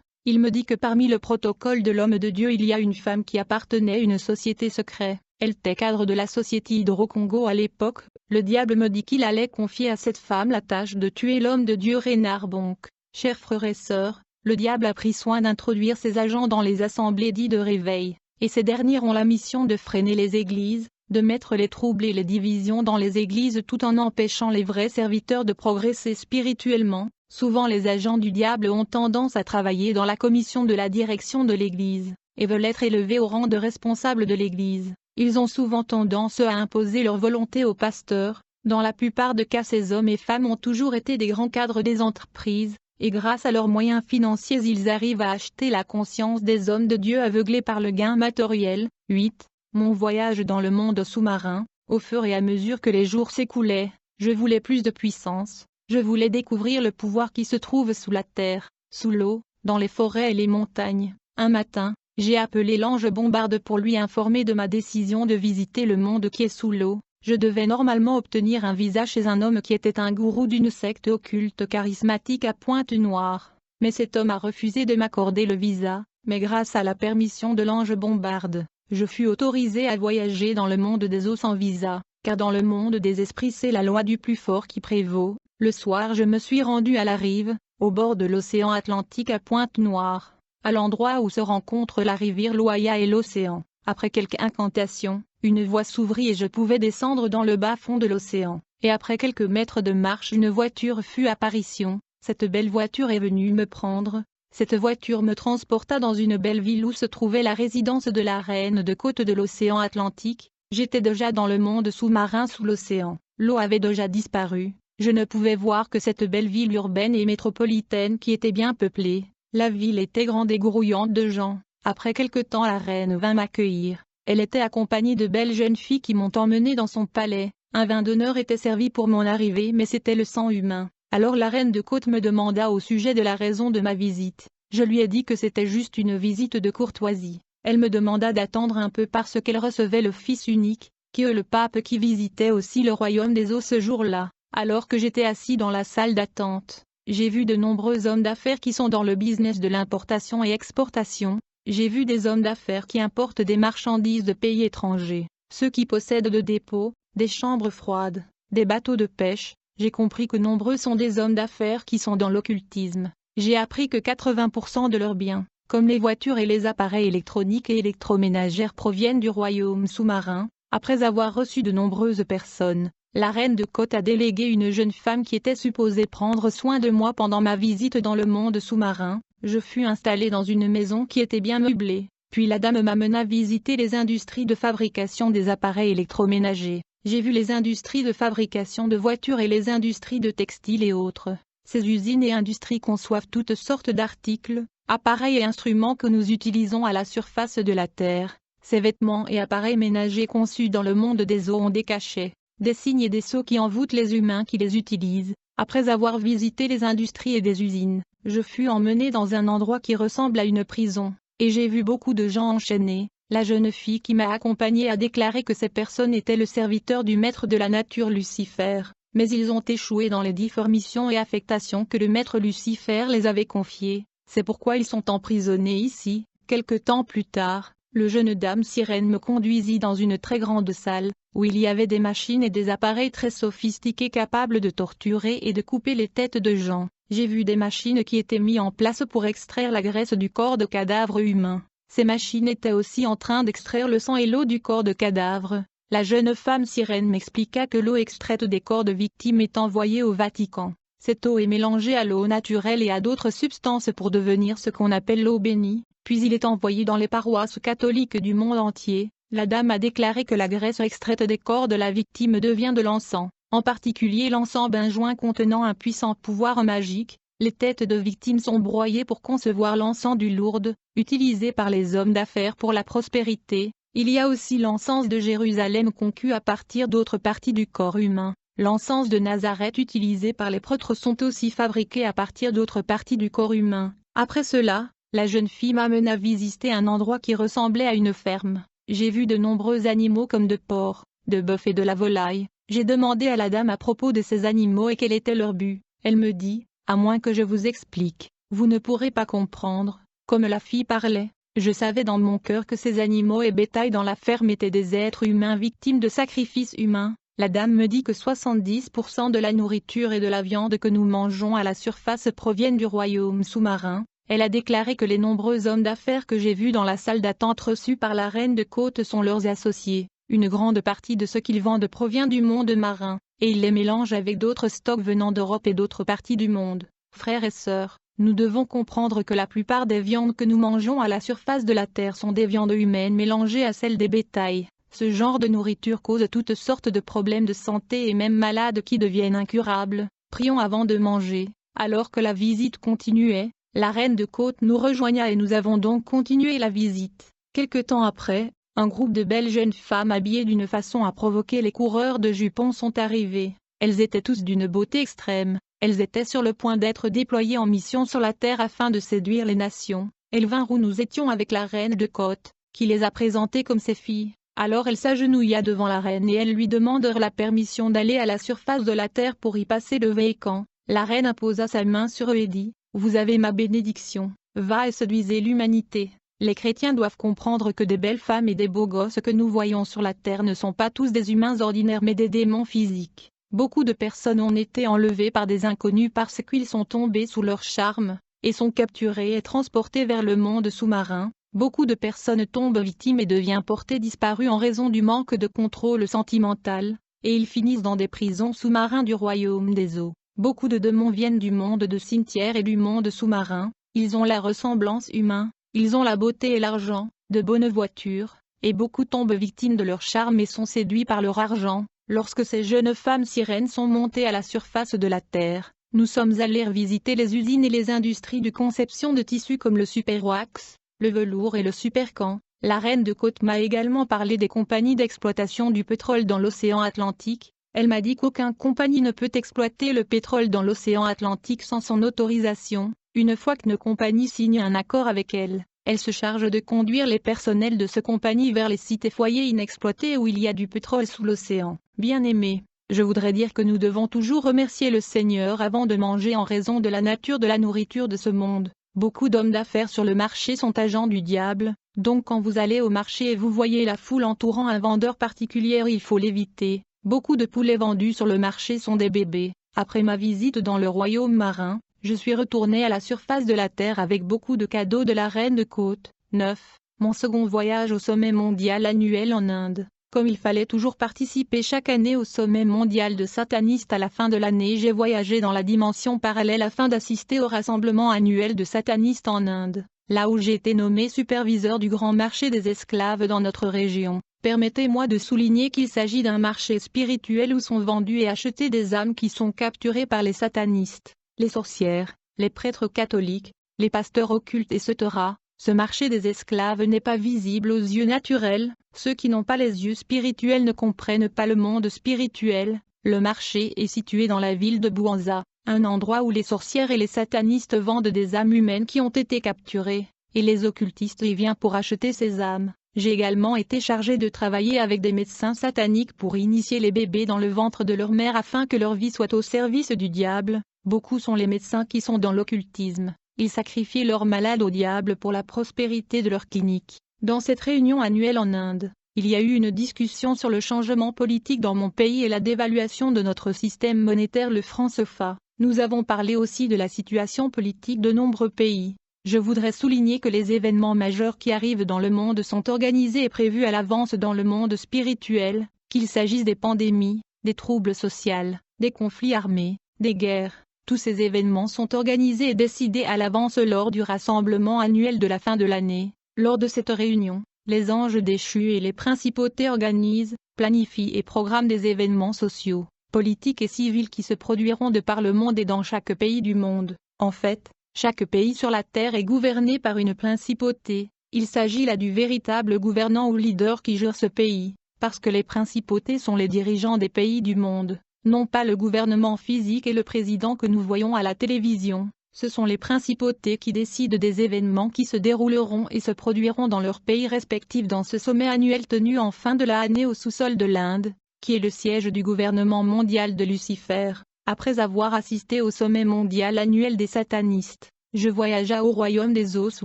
Il me dit que parmi le protocole de l'homme de Dieu il y a une femme qui appartenait à une société secrète. Elle était cadre de la société Hydro-Congo à l'époque. Le diable me dit qu'il allait confier à cette femme la tâche de tuer l'homme de Dieu Rénard Bonk. Chers frères et sœurs, le diable a pris soin d'introduire ses agents dans les assemblées dites de réveil, et ces dernières ont la mission de freiner les églises, de mettre les troubles et les divisions dans les églises tout en empêchant les vrais serviteurs de progresser spirituellement. Souvent les agents du diable ont tendance à travailler dans la commission de la direction de l'église, et veulent être élevés au rang de responsables de l'église. Ils ont souvent tendance à imposer leur volonté aux pasteurs. Dans la plupart des cas ces hommes et femmes ont toujours été des grands cadres des entreprises, et grâce à leurs moyens financiers ils arrivent à acheter la conscience des hommes de Dieu aveuglés par le gain matériel. 8. Mon voyage dans le monde sous-marin. Au fur et à mesure que les jours s'écoulaient, je voulais plus de puissance. Je voulais découvrir le pouvoir qui se trouve sous la terre, sous l'eau, dans les forêts et les montagnes. Un matin, j'ai appelé l'ange Bombarde pour lui informer de ma décision de visiter le monde qui est sous l'eau. Je devais normalement obtenir un visa chez un homme qui était un gourou d'une secte occulte charismatique à Pointe-Noire. Mais cet homme a refusé de m'accorder le visa, mais grâce à la permission de l'ange Bombarde, je fus autorisé à voyager dans le monde des eaux sans visa, car dans le monde des esprits c'est la loi du plus fort qui prévaut. Le soir je me suis rendu à la rive, au bord de l'océan Atlantique à Pointe-Noire, à l'endroit où se rencontrent la rivière Loya et l'océan. Après quelques incantations, une voie s'ouvrit et je pouvais descendre dans le bas-fond de l'océan, et après quelques mètres de marche une voiture fut apparition. Cette belle voiture est venue me prendre. Cette voiture me transporta dans une belle ville où se trouvait la résidence de la reine de côte de l'océan Atlantique. J'étais déjà dans le monde sous-marin sous l'océan. L'eau avait déjà disparu. Je ne pouvais voir que cette belle ville urbaine et métropolitaine qui était bien peuplée. La ville était grande et grouillante de gens. Après quelque temps la reine vint m'accueillir. Elle était accompagnée de belles jeunes filles qui m'ont emmenée dans son palais. Un vin d'honneur était servi pour mon arrivée mais c'était le sang humain. Alors la reine de côte me demanda au sujet de la raison de ma visite. Je lui ai dit que c'était juste une visite de courtoisie. Elle me demanda d'attendre un peu parce qu'elle recevait le fils unique, qui est le pape qui visitait aussi le royaume des eaux ce jour-là. Alors que j'étais assis dans la salle d'attente, j'ai vu de nombreux hommes d'affaires qui sont dans le business de l'importation et exportation. J'ai vu des hommes d'affaires qui importent des marchandises de pays étrangers, ceux qui possèdent des dépôts, des chambres froides, des bateaux de pêche. J'ai compris que nombreux sont des hommes d'affaires qui sont dans l'occultisme. J'ai appris que 80% de leurs biens, comme les voitures et les appareils électroniques et électroménagères proviennent du royaume sous-marin. Après avoir reçu de nombreuses personnes, la reine de côte a délégué une jeune femme qui était supposée prendre soin de moi pendant ma visite dans le monde sous-marin. Je fus installé dans une maison qui était bien meublée, puis la dame m'amena visiter les industries de fabrication des appareils électroménagers. J'ai vu les industries de fabrication de voitures et les industries de textiles et autres. Ces usines et industries conçoivent toutes sortes d'articles, appareils et instruments que nous utilisons à la surface de la Terre. Ces vêtements et appareils ménagers conçus dans le monde des eaux ont des cachets, des signes et des sceaux qui envoûtent les humains qui les utilisent. Après avoir visité les industries et des usines, je fus emmené dans un endroit qui ressemble à une prison, et j'ai vu beaucoup de gens enchaînés. La jeune fille qui m'a accompagné a déclaré que ces personnes étaient le serviteur du maître de la nature Lucifer, mais ils ont échoué dans les différentes missions et affectations que le maître Lucifer les avait confiées. C'est pourquoi ils sont emprisonnés ici. Quelque temps plus tard, le jeune dame sirène me conduisit dans une très grande salle, où il y avait des machines et des appareils très sophistiqués capables de torturer et de couper les têtes de gens. J'ai vu des machines qui étaient mises en place pour extraire la graisse du corps de cadavres humains. Ces machines étaient aussi en train d'extraire le sang et l'eau du corps de cadavres. La jeune femme sirène m'expliqua que l'eau extraite des corps de victimes est envoyée au Vatican. Cette eau est mélangée à l'eau naturelle et à d'autres substances pour devenir ce qu'on appelle l'eau bénie, puis il est envoyé dans les paroisses catholiques du monde entier. La dame a déclaré que la graisse extraite des corps de la victime devient de l'encens, en particulier l'encens benjoin contenant un puissant pouvoir magique. Les têtes de victimes sont broyées pour concevoir l'encens du Lourdes, utilisé par les hommes d'affaires pour la prospérité. Il y a aussi l'encens de Jérusalem conçu à partir d'autres parties du corps humain. L'encens de Nazareth utilisé par les prêtres sont aussi fabriqués à partir d'autres parties du corps humain. Après cela, la jeune fille m'amena visiter un endroit qui ressemblait à une ferme. J'ai vu de nombreux animaux comme de porcs, de bœufs et de la volaille. J'ai demandé à la dame à propos de ces animaux et quel était leur but. Elle me dit, à moins que je vous explique, vous ne pourrez pas comprendre. Comme la fille parlait, je savais dans mon cœur que ces animaux et bétail dans la ferme étaient des êtres humains victimes de sacrifices humains. La dame me dit que 70% de la nourriture et de la viande que nous mangeons à la surface proviennent du royaume sous-marin. Elle a déclaré que les nombreux hommes d'affaires que j'ai vus dans la salle d'attente reçus par la reine de côte sont leurs associés. Une grande partie de ce qu'ils vendent provient du monde marin, et ils les mélangent avec d'autres stocks venant d'Europe et d'autres parties du monde. Frères et sœurs, nous devons comprendre que la plupart des viandes que nous mangeons à la surface de la terre sont des viandes humaines mélangées à celles des bétails. Ce genre de nourriture cause toutes sortes de problèmes de santé et même malades qui deviennent incurables. Prions avant de manger. Alors que la visite continuait, la reine de côte nous rejoigna et nous avons donc continué la visite. Quelque temps après, un groupe de belles jeunes femmes habillées d'une façon à provoquer les coureurs de jupons sont arrivés. Elles étaient tous d'une beauté extrême. Elles étaient sur le point d'être déployées en mission sur la terre afin de séduire les nations. Elles vinrent où nous étions avec la reine de côte, qui les a présentées comme ses filles. Alors elle s'agenouilla devant la reine et elles lui demandèrent la permission d'aller à la surface de la terre pour y passer le Vécan. La reine imposa sa main sur eux et dit, « Vous avez ma bénédiction, va et séduisez l'humanité. » Les chrétiens doivent comprendre que des belles femmes et des beaux gosses que nous voyons sur la terre ne sont pas tous des humains ordinaires mais des démons physiques. Beaucoup de personnes ont été enlevées par des inconnus parce qu'ils sont tombés sous leur charme, et sont capturés et transportés vers le monde sous-marin. Beaucoup de personnes tombent victimes et deviennent portées disparues en raison du manque de contrôle sentimental, et ils finissent dans des prisons sous-marins du royaume des eaux. Beaucoup de démons viennent du monde de cimetière et du monde sous-marin, ils ont la ressemblance humaine, ils ont la beauté et l'argent, de bonnes voitures, et beaucoup tombent victimes de leur charme et sont séduits par leur argent. Lorsque ces jeunes femmes sirènes sont montées à la surface de la terre, nous sommes allés visiter les usines et les industries de conception de tissus comme le Superwax, le velours et le Supercan. La reine de côte m'a également parlé des compagnies d'exploitation du pétrole dans l'océan Atlantique. Elle m'a dit qu'aucune compagnie ne peut exploiter le pétrole dans l'océan Atlantique sans son autorisation. Une fois qu'une compagnie signe un accord avec elle, elle se charge de conduire les personnels de cette compagnie vers les sites et foyers inexploités où il y a du pétrole sous l'océan. Bien-aimés, je voudrais dire que nous devons toujours remercier le Seigneur avant de manger en raison de la nature de la nourriture de ce monde. Beaucoup d'hommes d'affaires sur le marché sont agents du diable, donc quand vous allez au marché et vous voyez la foule entourant un vendeur particulier, il faut l'éviter. Beaucoup de poulets vendus sur le marché sont des bébés. Après ma visite dans le royaume marin, je suis retourné à la surface de la terre avec beaucoup de cadeaux de la reine de côte. 9. Mon second voyage au sommet mondial annuel en Inde. Comme il fallait toujours participer chaque année au sommet mondial de satanistes à la fin de l'année, j'ai voyagé dans la dimension parallèle afin d'assister au rassemblement annuel de satanistes en Inde, là où j'ai été nommé superviseur du grand marché des esclaves dans notre région. Permettez-moi de souligner qu'il s'agit d'un marché spirituel où sont vendus et achetés des âmes qui sont capturées par les satanistes, les sorcières, les prêtres catholiques, les pasteurs occultes etc. Ce marché des esclaves n'est pas visible aux yeux naturels, ceux qui n'ont pas les yeux spirituels ne comprennent pas le monde spirituel. Le marché est situé dans la ville de Bouanza, un endroit où les sorcières et les satanistes vendent des âmes humaines qui ont été capturées, et les occultistes y viennent pour acheter ces âmes. J'ai également été chargé de travailler avec des médecins sataniques pour initier les bébés dans le ventre de leur mère afin que leur vie soit au service du diable. Beaucoup sont les médecins qui sont dans l'occultisme. Ils sacrifient leurs malades au diable pour la prospérité de leur clinique. Dans cette réunion annuelle en Inde, il y a eu une discussion sur le changement politique dans mon pays et la dévaluation de notre système monétaire le franc CFA. Nous avons parlé aussi de la situation politique de nombreux pays. Je voudrais souligner que les événements majeurs qui arrivent dans le monde sont organisés et prévus à l'avance dans le monde spirituel, qu'il s'agisse des pandémies, des troubles sociaux, des conflits armés, des guerres. Tous ces événements sont organisés et décidés à l'avance lors du rassemblement annuel de la fin de l'année. Lors de cette réunion, les anges déchus et les principautés organisent, planifient et programment des événements sociaux, politiques et civils qui se produiront de par le monde et dans chaque pays du monde. En fait, chaque pays sur la terre est gouverné par une principauté. Il s'agit là du véritable gouvernant ou leader qui gère ce pays, parce que les principautés sont les dirigeants des pays du monde. Non pas le gouvernement physique et le président que nous voyons à la télévision, ce sont les principautés qui décident des événements qui se dérouleront et se produiront dans leurs pays respectifs dans ce sommet annuel tenu en fin de l'année au sous-sol de l'Inde, qui est le siège du gouvernement mondial de Lucifer. Après avoir assisté au sommet mondial annuel des satanistes, je voyagea au royaume des eaux sous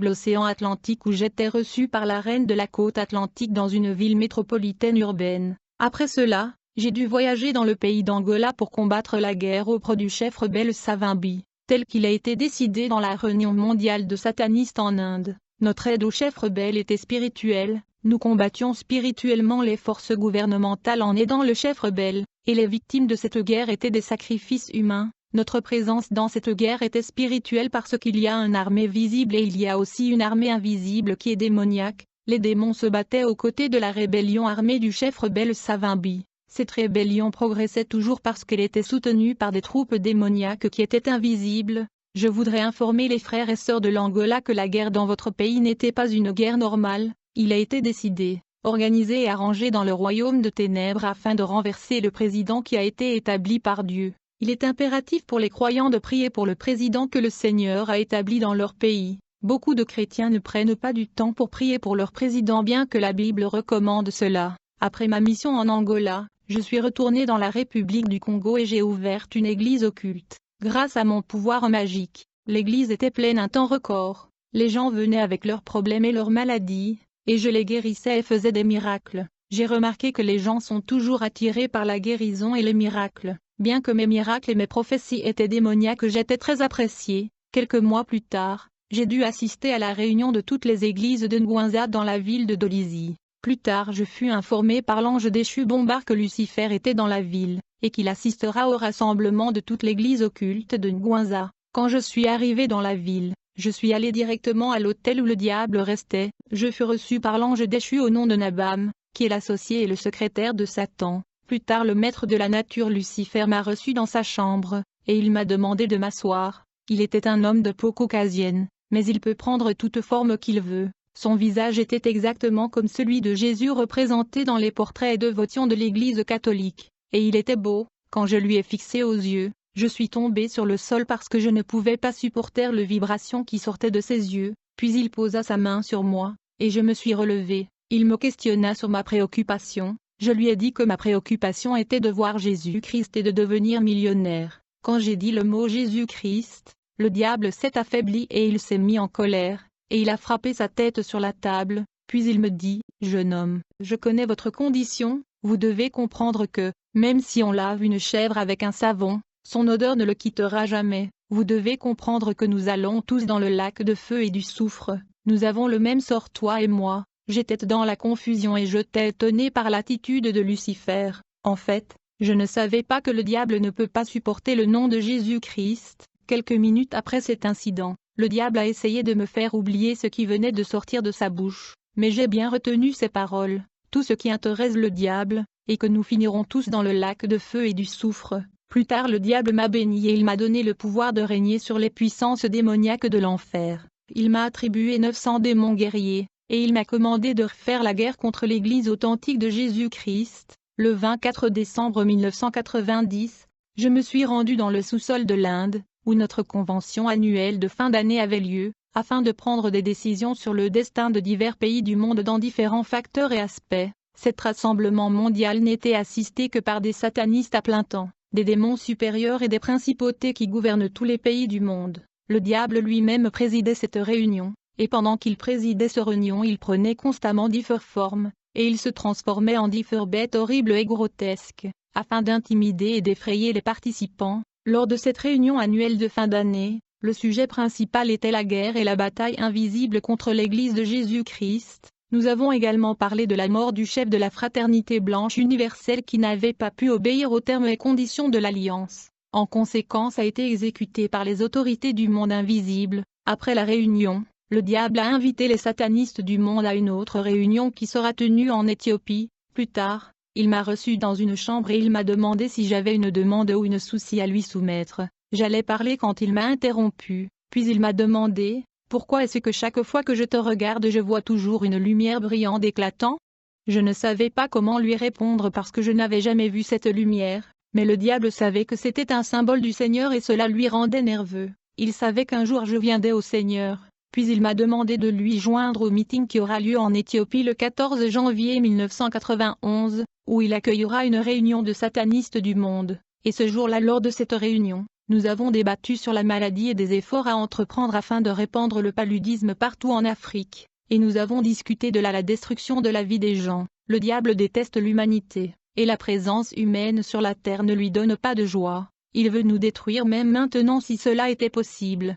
l'océan Atlantique où j'étais reçu par la reine de la côte atlantique dans une ville métropolitaine urbaine. Après cela, j'ai dû voyager dans le pays d'Angola pour combattre la guerre auprès du chef rebelle Savimbi, tel qu'il a été décidé dans la réunion mondiale de satanistes en Inde. Notre aide au chef rebelle était spirituelle, nous combattions spirituellement les forces gouvernementales en aidant le chef rebelle, et les victimes de cette guerre étaient des sacrifices humains. Notre présence dans cette guerre était spirituelle parce qu'il y a une armée visible et il y a aussi une armée invisible qui est démoniaque. Les démons se battaient aux côtés de la rébellion armée du chef rebelle Savimbi. Cette rébellion progressait toujours parce qu'elle était soutenue par des troupes démoniaques qui étaient invisibles. Je voudrais informer les frères et sœurs de l'Angola que la guerre dans votre pays n'était pas une guerre normale. Il a été décidé, organisé et arrangé dans le royaume de ténèbres afin de renverser le président qui a été établi par Dieu. Il est impératif pour les croyants de prier pour le président que le Seigneur a établi dans leur pays. Beaucoup de chrétiens ne prennent pas du temps pour prier pour leur président bien que la Bible recommande cela. Après ma mission en Angola, je suis retourné dans la République du Congo et j'ai ouvert une église occulte. Grâce à mon pouvoir magique, l'église était pleine un temps record. Les gens venaient avec leurs problèmes et leurs maladies, et je les guérissais et faisais des miracles. J'ai remarqué que les gens sont toujours attirés par la guérison et les miracles. Bien que mes miracles et mes prophéties étaient démoniaques, j'étais très apprécié. Quelques mois plus tard, j'ai dû assister à la réunion de toutes les églises de Ngwanza dans la ville de Dolisie. Plus tard je fus informé par l'ange déchu Bombard que Lucifer était dans la ville, et qu'il assistera au rassemblement de toute l'église occulte de Ngwanza. Quand je suis arrivé dans la ville, je suis allé directement à l'hôtel où le diable restait. Je fus reçu par l'ange déchu au nom de Nabam, qui est l'associé et le secrétaire de Satan. Plus tard le maître de la nature Lucifer m'a reçu dans sa chambre, et il m'a demandé de m'asseoir. Il était un homme de peau caucasienne, mais il peut prendre toute forme qu'il veut. Son visage était exactement comme celui de Jésus représenté dans les portraits et dévotions de l'Église catholique, et il était beau. Quand je lui ai fixé aux yeux, je suis tombé sur le sol parce que je ne pouvais pas supporter les vibrations qui sortaient de ses yeux, puis il posa sa main sur moi, et je me suis relevé. Il me questionna sur ma préoccupation. Je lui ai dit que ma préoccupation était de voir Jésus-Christ et de devenir millionnaire. Quand j'ai dit le mot Jésus-Christ, le diable s'est affaibli et il s'est mis en colère, et il a frappé sa tête sur la table, puis il me dit, « Jeune homme, je connais votre condition, vous devez comprendre que, même si on lave une chèvre avec un savon, son odeur ne le quittera jamais. Vous devez comprendre que nous allons tous dans le lac de feu et du soufre, nous avons le même sort toi et moi. » J'étais dans la confusion et j'étais étonné par l'attitude de Lucifer. En fait, je ne savais pas que le diable ne peut pas supporter le nom de Jésus-Christ. Quelques minutes après cet incident, le diable a essayé de me faire oublier ce qui venait de sortir de sa bouche, mais j'ai bien retenu ses paroles. Tout ce qui intéresse le diable, et que nous finirons tous dans le lac de feu et du soufre. Plus tard le diable m'a béni et il m'a donné le pouvoir de régner sur les puissances démoniaques de l'enfer. Il m'a attribué 900 démons guerriers. Et il m'a commandé de refaire la guerre contre l'Église authentique de Jésus-Christ. Le 24 décembre 1990, je me suis rendu dans le sous-sol de l'Inde, où notre convention annuelle de fin d'année avait lieu, afin de prendre des décisions sur le destin de divers pays du monde dans différents facteurs et aspects. Cet rassemblement mondial n'était assisté que par des satanistes à plein temps, des démons supérieurs et des principautés qui gouvernent tous les pays du monde. Le diable lui-même présidait cette réunion. Et pendant qu'il présidait cette réunion il prenait constamment différentes formes, et il se transformait en différentes bêtes horribles et grotesques, afin d'intimider et d'effrayer les participants. Lors de cette réunion annuelle de fin d'année, le sujet principal était la guerre et la bataille invisible contre l'Église de Jésus-Christ. Nous avons également parlé de la mort du chef de la fraternité blanche universelle qui n'avait pas pu obéir aux termes et conditions de l'alliance. En conséquence a été exécuté par les autorités du monde invisible. Après la réunion, le diable a invité les satanistes du monde à une autre réunion qui sera tenue en Éthiopie. Plus tard, il m'a reçu dans une chambre et il m'a demandé si j'avais une demande ou une souci à lui soumettre. J'allais parler quand il m'a interrompu, puis il m'a demandé, « Pourquoi est-ce que chaque fois que je te regarde je vois toujours une lumière brillante éclatant ?» Je ne savais pas comment lui répondre parce que je n'avais jamais vu cette lumière, mais le diable savait que c'était un symbole du Seigneur et cela lui rendait nerveux. Il savait qu'un jour je viendrais au Seigneur. puis il m'a demandé de lui joindre au meeting qui aura lieu en Éthiopie le 14 janvier 1991, où il accueillera une réunion de satanistes du monde. Et ce jour-là, lors de cette réunion, nous avons débattu sur la maladie et des efforts à entreprendre afin de répandre le paludisme partout en Afrique. Et nous avons discuté de la destruction de la vie des gens. Le diable déteste l'humanité, et la présence humaine sur la terre ne lui donne pas de joie. Il veut nous détruire même maintenant si cela était possible.